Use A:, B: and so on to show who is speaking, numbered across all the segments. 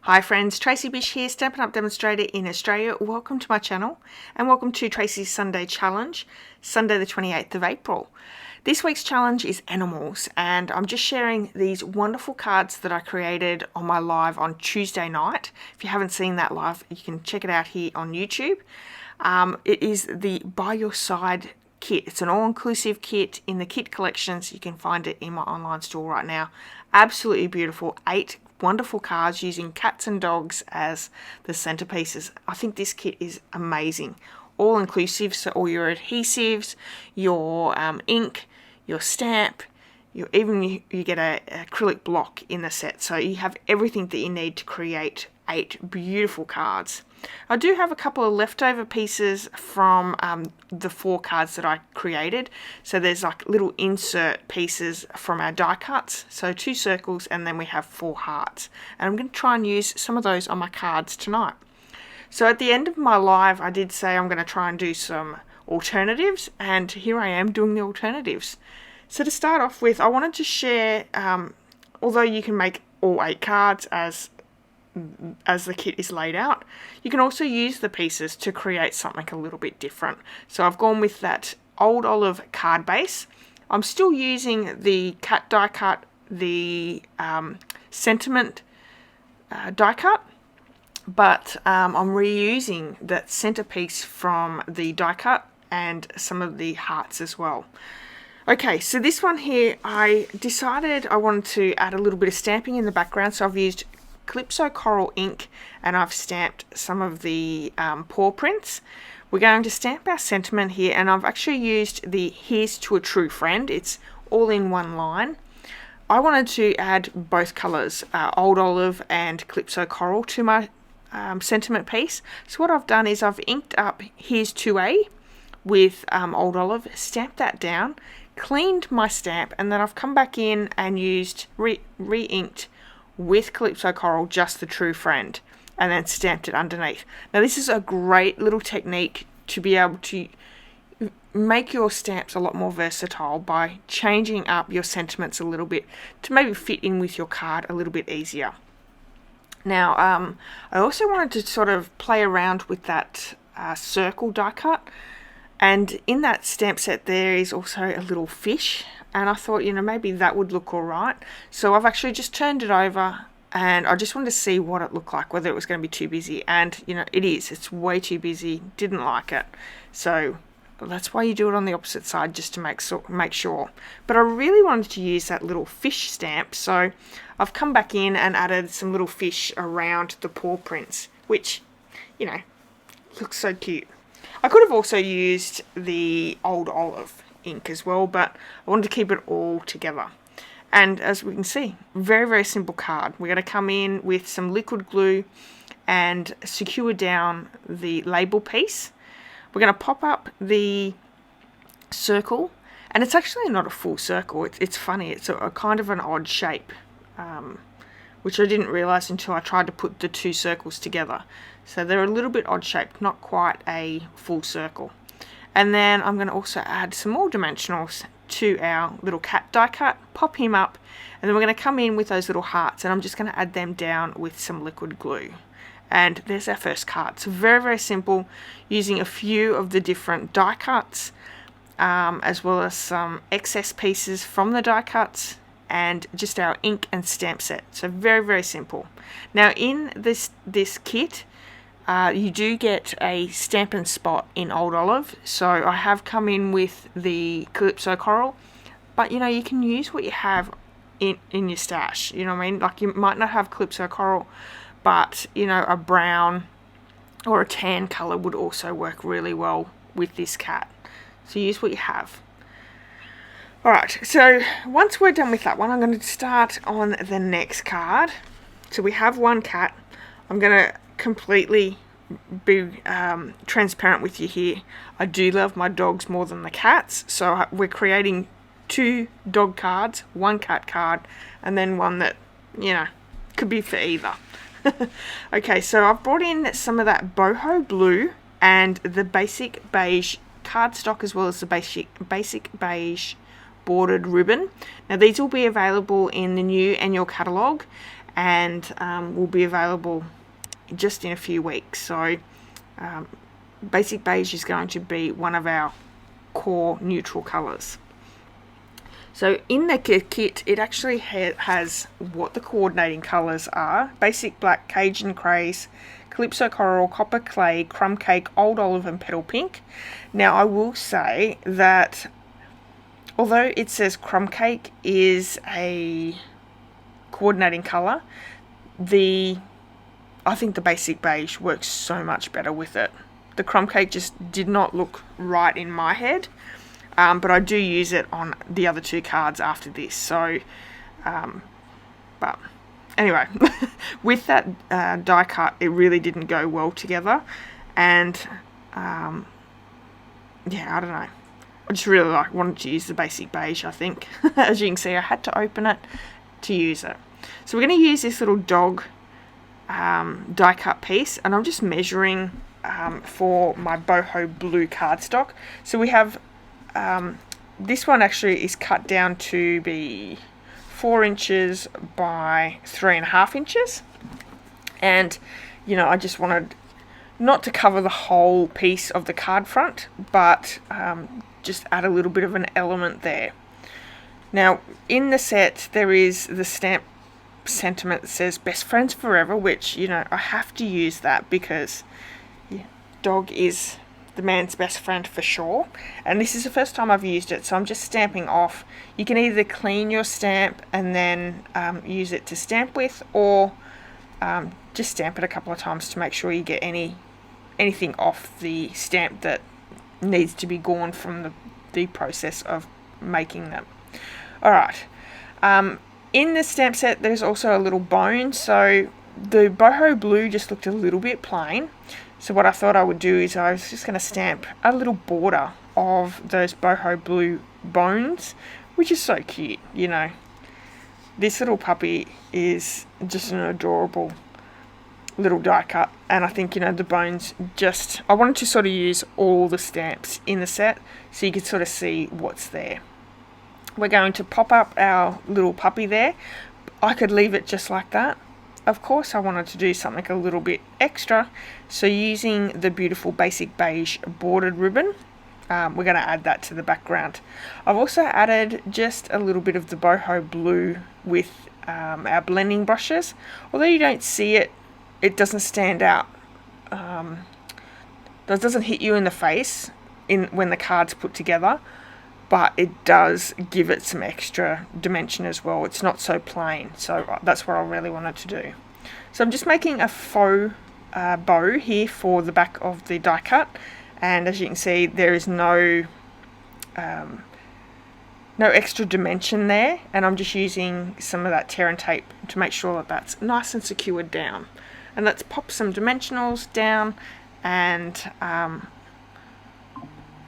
A: Hi friends, Tracy.bish here, Stampin' Up! Demonstrator in Australia. Welcome to my channel and welcome to Tracy's Sunday Challenge, Sunday the 28th of April. This week's challenge is animals and I'm just sharing these wonderful cards that I created on my live on Tuesday night. If you haven't seen that live, you can check it out here on YouTube. It is the By Your Side kit. It's an all-inclusive kit in the kit collections. You can find it in my online store right now. Absolutely beautiful. 8 wonderful cards using cats and dogs as the centerpieces. I think this kit is amazing. All inclusive, so all your adhesives, your ink, your stamp, you get a acrylic block in the set. So you have everything that you need to create 8 beautiful cards. I do have a couple of leftover pieces from the 4 cards that I created. So there's like little insert pieces from our die cuts. So 2 circles and then we have 4 hearts. And I'm going to try and use some of those on my cards tonight. So at the end of my live, I did say I'm going to try and do some alternatives. And here I am doing the alternatives. So to start off with, I wanted to share, although you can make all 8 cards as the kit is laid out, you can also use the pieces to create something a little bit different. So I've gone with that Old Olive card base. I'm still using the cat die cut, the sentiment die cut, but I'm reusing that centerpiece from the die cut and some of the hearts as well. Okay, so this one here, I decided I wanted to add a little bit of stamping in the background, so I've used Calypso Coral ink and I've stamped some of the paw prints. We're going to stamp our sentiment here, and I've actually used the Here's to a True Friend. It's all in one line. I wanted to add both colours, Old Olive and Calypso Coral, to my sentiment piece. So what I've done is I've inked up Here's to A with Old Olive, stamped that down, cleaned my stamp, and then I've come back in and used re-inked with Calypso Coral, just the True Friend, and then stamped it underneath. Now this is a great little technique to be able to make your stamps a lot more versatile by changing up your sentiments a little bit to maybe fit in with your card a little bit easier. Now I also wanted to sort of play around with that circle die cut, and in that stamp set there is also a little fish. And I thought, maybe that would look all right. So I've actually just turned it over and I just wanted to see what it looked like, whether it was going to be too busy. And, it is. It's way too busy. Didn't like it. So that's why you do it on the opposite side, just to make sure. But I really wanted to use that little fish stamp. So I've come back in and added some little fish around the paw prints, which, looks so cute. I could have also used the Old Olive ink as well, but I wanted to keep it all together. And as we can see, very, very simple card. We're going to come in with some liquid glue and secure down the label piece. We're going to pop up the circle, and it's actually not a full circle. It's funny. It's a kind of an odd shape, which I didn't realize until I tried to put the 2 circles together. So they're a little bit odd shaped, not quite a full circle. And then I'm going to also add some more dimensionals to our little cat die cut, pop him up, and then we're going to come in with those little hearts, and I'm just going to add them down with some liquid glue. And there's our first card. So very, very simple, using a few of the different die cuts, as well as some excess pieces from the die cuts, and just our ink and stamp set. So very, very simple. Now in this kit, you do get a Stampin' Spot in Old Olive, so I have come in with the Calypso Coral, but you can use what you have in your stash, what I mean? Like you might not have Calypso Coral, but a brown or a tan colour would also work really well with this cat, so use what you have. Alright, so once we're done with that one, I'm going to start on the next card. So we have one cat. I'm going to completely be transparent with you here. I do love my dogs more than the cats, so we're creating 2 dog cards, 1 cat card, and then one that could be for either. Okay, so I've brought in some of that boho blue and the basic beige cardstock, as well as the basic beige bordered ribbon. Now these will be available in the new annual catalogue, and will be available just in a few weeks. So basic beige is going to be one of our core neutral colours. So in the kit, it actually has what the coordinating colours are: basic black, Cajun craze, Calypso coral, copper clay, crumb cake, old olive and petal pink. Now I will say that although it says crumb cake is a coordinating colour, I think the basic beige works so much better with it. The crumb cake just did not look right in my head. But I do use it on the other two cards after this. So, but anyway, with that die cut, it really didn't go well together. And yeah, I don't know. I just really wanted to use the basic beige, I think. As you can see, I had to open it to use it. So we're going to use this little dog die cut piece, and I'm just measuring for my boho blue cardstock. So we have this one actually is cut down to be 4 inches by 3.5 inches, and you know, I just wanted not to cover the whole piece of the card front, but just add a little bit of an element there. Now in the set there is the stamp sentiment that says best friends forever, which, you know, I have to use that because yeah, dog is the man's best friend for sure, and this is the first time I've used it, so I'm just stamping off. You can either clean your stamp and then use it to stamp with, or just stamp it a couple of times to make sure you get anything off the stamp that needs to be gone from the process of making them. Alright, in the stamp set there's also a little bone, so the boho blue just looked a little bit plain. So what I thought I would do is I was just going to stamp a little border of those boho blue bones, which is so cute, you know. This little puppy is just an adorable little die cut, and I think, you know, the bones just, I wanted to sort of use all the stamps in the set so you could sort of see what's there. We're going to pop up our little puppy there. I could leave it just like that. Of course I wanted to do something a little bit extra, so using the beautiful basic beige bordered ribbon, we're going to add that to the background. I've also added just a little bit of the boho blue with our blending brushes. Although you don't see it, it doesn't stand out. That doesn't hit you in the face when the card's put together, but it does give it some extra dimension as well. It's not so plain, so that's what I really wanted to do. So I'm just making a faux bow here for the back of the die cut, and as you can see there is no extra dimension there, and I'm just using some of that tear and tape to make sure that that's nice and secured down. And let's pop some dimensionals down, and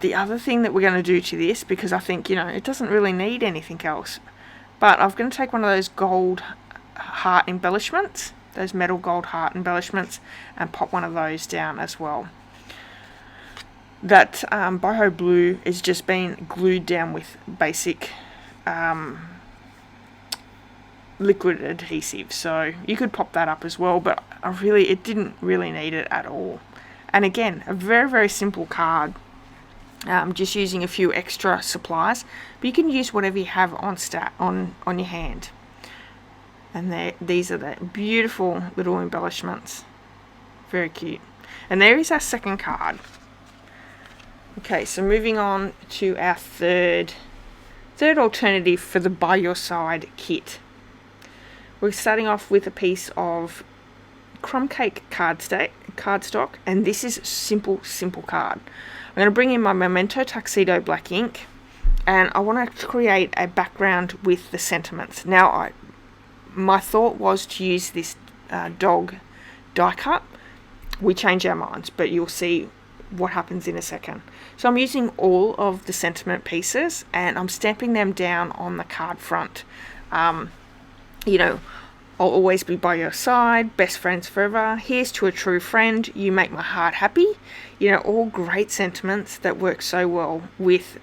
A: the other thing that we're going to do to this, because I think, you know, it doesn't really need anything else, but I'm going to take one of those gold heart embellishments, those metal gold heart embellishments, and pop one of those down as well. That boho blue is just being glued down with basic liquid adhesive, so you could pop that up as well, but it didn't really need it at all. And again, a very, very simple card. Just using a few extra supplies, but you can use whatever you have on your hand. And these are the beautiful little embellishments, very cute. And there is our second card. Okay, so moving on to our third alternative for the by your side kit. We're starting off with a piece of crumb cake cardstock, and this is simple card. I'm going to bring in my Memento Tuxedo black ink, and I want to create a background with the sentiments. Now my thought was to use this dog die cut. We change our minds, but you'll see what happens in a second. So I'm using all of the sentiment pieces, and I'm stamping them down on the card front. You know, I'll always be by your side, best friends forever, here's to a true friend, you make my heart happy. You know, all great sentiments that work so well with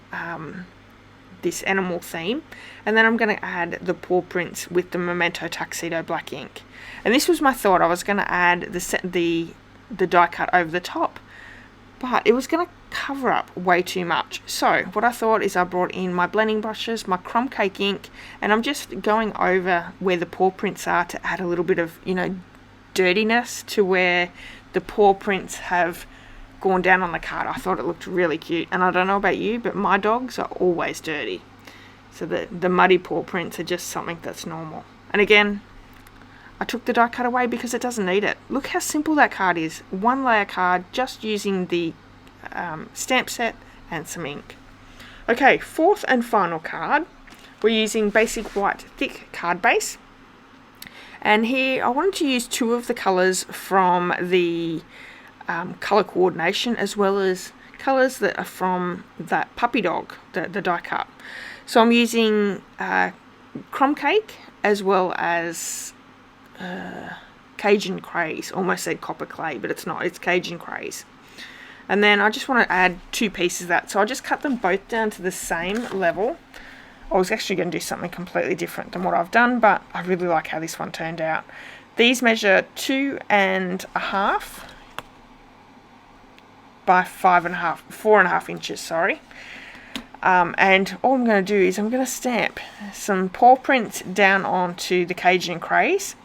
A: this animal theme, and then I'm going to add the paw prints with the Memento Tuxedo black ink. And this was my thought. I was going to add the die cut over the top, but it was going to cover up way too much. So what I thought is I brought in my blending brushes, my crumb cake ink, and I'm just going over where the paw prints are to add a little bit of, you know, dirtiness to where the paw prints have gone down on the card. I thought it looked really cute, and I don't know about you, but my dogs are always dirty, so the muddy paw prints are just something that's normal. And again, I took the die cut away because it doesn't need it. Look how simple that card is. One layer card, just using the stamp set and some ink. Okay, fourth and final card, we're using basic white thick card base, and here I wanted to use two of the colors from the color coordination, as well as colors that are from that puppy dog, the die cut. So I'm using crumb cake as well as Cajun craze. Almost said copper clay, but it's not, it's Cajun craze. And then I just want to add two pieces of that, so I just cut them both down to the same level. I was actually going to do something completely different than what I've done, but I really like how this one turned out. These measure 2.5 by 4.5 inches, sorry. And all I'm going to do is I'm going to stamp some paw prints down onto the Cajun craze,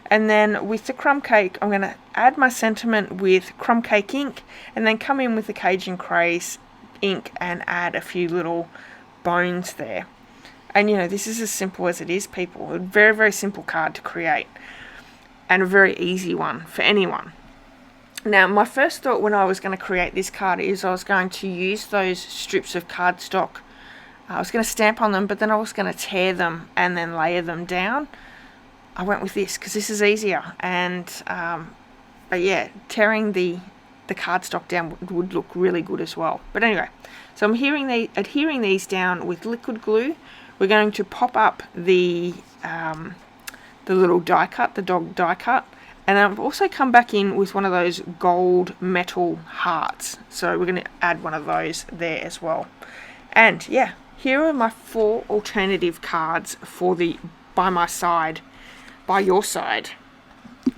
A: and then with the crumb cake I'm going to add my sentiment with crumb cake ink, and then come in with the Cajun craze ink and add a few little bones there. And you know, this is as simple as it is, people. A very, very simple card to create, and a very easy one for anyone. Now, my first thought when I was going to create this card is I was going to use those strips of cardstock. I was going to stamp on them, but then I was going to tear them and then layer them down. I went with this because this is easier, and but yeah, tearing the cardstock down would look really good as well. But anyway, so I'm adhering these down with liquid glue. We're going to pop up the little die cut, the dog die cut. And I've also come back in with one of those gold metal hearts. So we're going to add one of those there as well. And yeah, here are my 4 alternative cards for the By My Side, By Your Side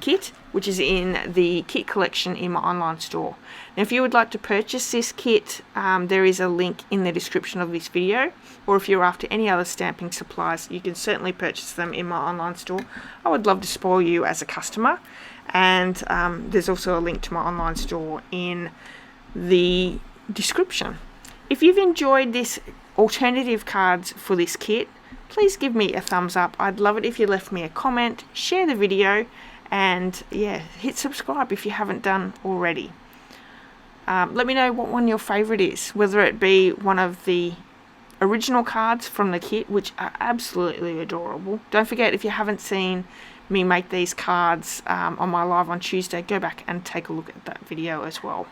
A: kit, which is in the kit collection in my online store. Now, if you would like to purchase this kit, there is a link in the description of this video, or if you're after any other stamping supplies, you can certainly purchase them in my online store. I would love to spoil you as a customer, and there's also a link to my online store in the description. If you've enjoyed this alternative cards for this kit, please give me a thumbs up. I'd love it if you left me a comment, share the video, and yeah, hit subscribe if you haven't done already. Let me know what one your favorite is, whether it be one of the original cards from the kit, which are absolutely adorable. Don't forget, if you haven't seen me make these cards on my live on Tuesday, go back and take a look at that video as well.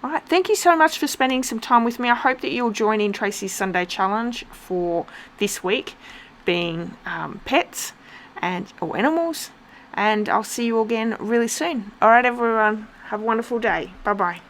A: Alright, thank you so much for spending some time with me. I hope that you'll join in Tracy's Sunday Challenge for this week, being pets or animals, and I'll see you again really soon. Alright everyone, have a wonderful day. Bye bye.